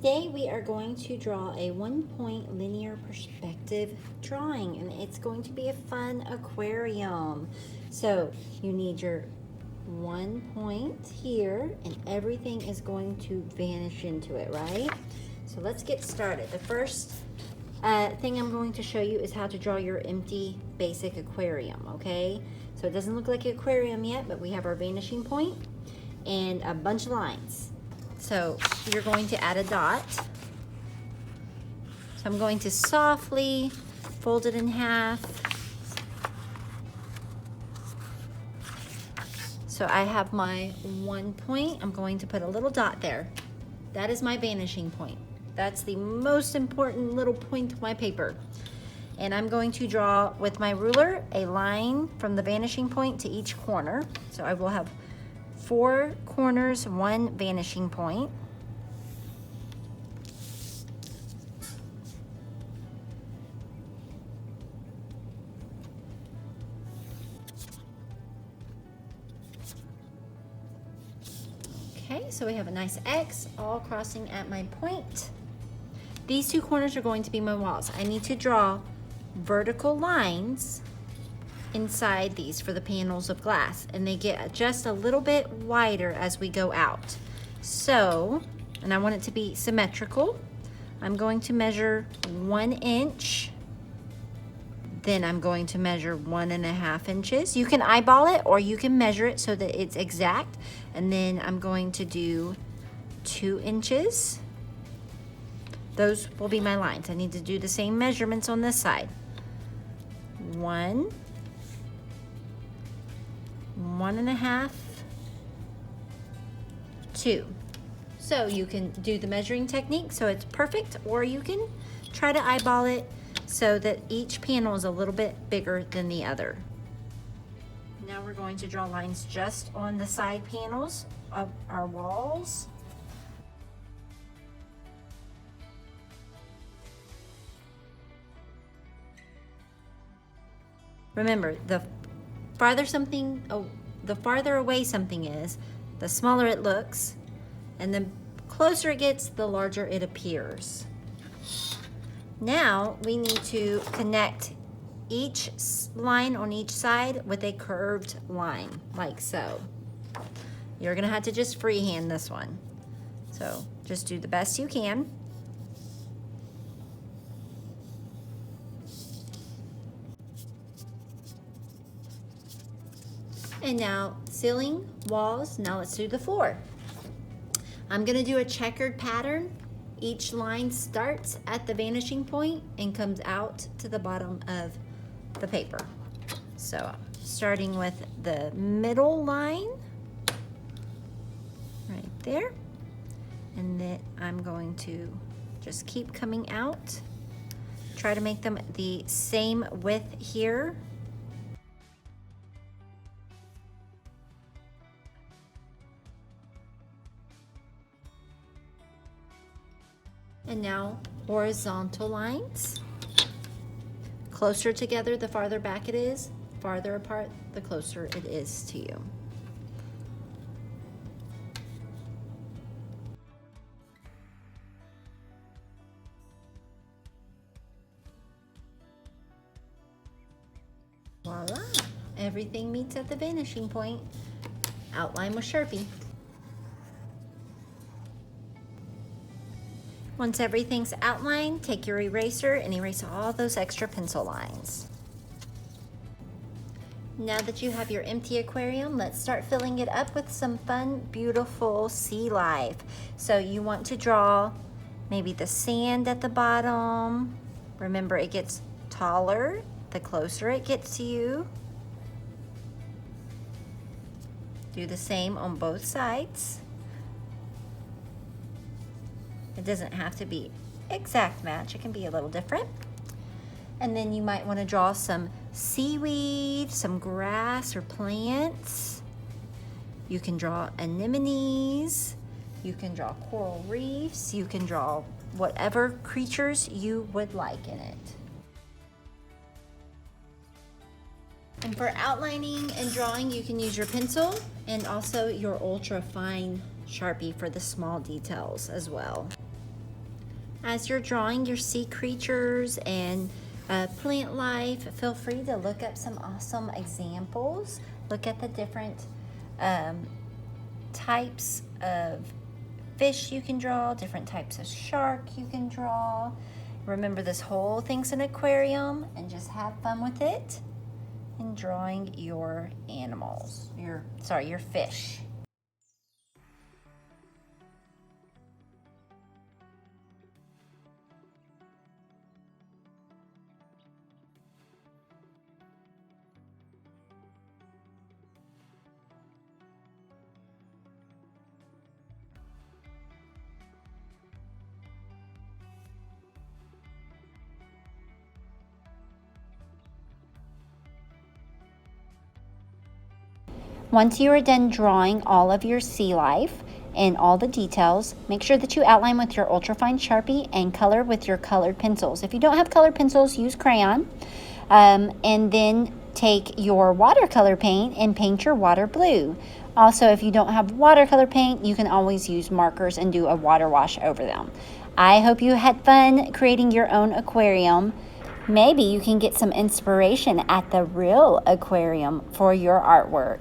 Today we are going to draw a 1-point linear perspective drawing, and it's going to be a fun aquarium. So you need your 1 point here, and everything is going to vanish into it, right? So let's get started. The first thing I'm going to show you is how to draw your empty basic aquarium, okay? So it doesn't look like an aquarium yet, but we have our vanishing point and a bunch of lines. So you're going to add a dot. So I'm going to softly fold it in half. So I have my 1 point. I'm going to put a little dot there. That is my vanishing point. That's the most important little point of my paper. And I'm going to draw with my ruler a line from the vanishing point to each corner. So I will have 4 corners, 1 vanishing point. Okay, so we have a nice X all crossing at my point. These 2 corners are going to be my walls. I need to draw vertical lines inside these for the panels of glass, and they get just a little bit wider as we go out. So, and I want it to be symmetrical, I'm going to measure 1 inch, then I'm going to measure 1.5 inches. You can eyeball it or you can measure it so that it's exact, and then I'm going to do 2 inches. Those will be my lines. I need to do the same measurements on this side. 1, 1.5, 2. So you can do the measuring technique so it's perfect, or you can try to eyeball it so that each panel is a little bit bigger than the other. Now we're going to draw lines just on the side panels of our walls. Remember, the farther away something is, the smaller it looks, and the closer it gets, the larger it appears. Now we need to connect each line on each side with a curved line, like so. You're gonna have to just freehand this one. So just do the best you can. And now ceiling, walls, now let's do the floor. I'm gonna do a checkered pattern. Each line starts at the vanishing point and comes out to the bottom of the paper. So starting with the middle line, right there. And then I'm going to just keep coming out. Try to make them the same width here. And now horizontal lines. Closer together, the farther back it is. Farther apart, the closer it is to you. Voila! Everything meets at the vanishing point. Outline with Sharpie. Once everything's outlined, take your eraser and erase all those extra pencil lines. Now that you have your empty aquarium, let's start filling it up with some fun, beautiful sea life. So you want to draw maybe the sand at the bottom. Remember, it gets taller the closer it gets to you. Do the same on both sides. It doesn't have to be exact match, it can be a little different. And then you might want to draw some seaweed, some grass or plants. You can draw anemones, you can draw coral reefs, you can draw whatever creatures you would like in it. And for outlining and drawing, you can use your pencil and also your ultra fine Sharpie for the small details as well. As you're drawing your sea creatures and plant life, feel free to look up some awesome examples. Look at the different types of fish you can draw, different types of shark you can draw. Remember, this whole thing's an aquarium, and just have fun with it in drawing your animals, your fish. Once you are done drawing all of your sea life and all the details, make sure that you outline with your ultrafine Sharpie and color with your colored pencils. If you don't have colored pencils, use crayon. And then take your watercolor paint and paint your water blue. Also, if you don't have watercolor paint, you can always use markers and do a water wash over them. I hope you had fun creating your own aquarium. Maybe you can get some inspiration at the real aquarium for your artwork.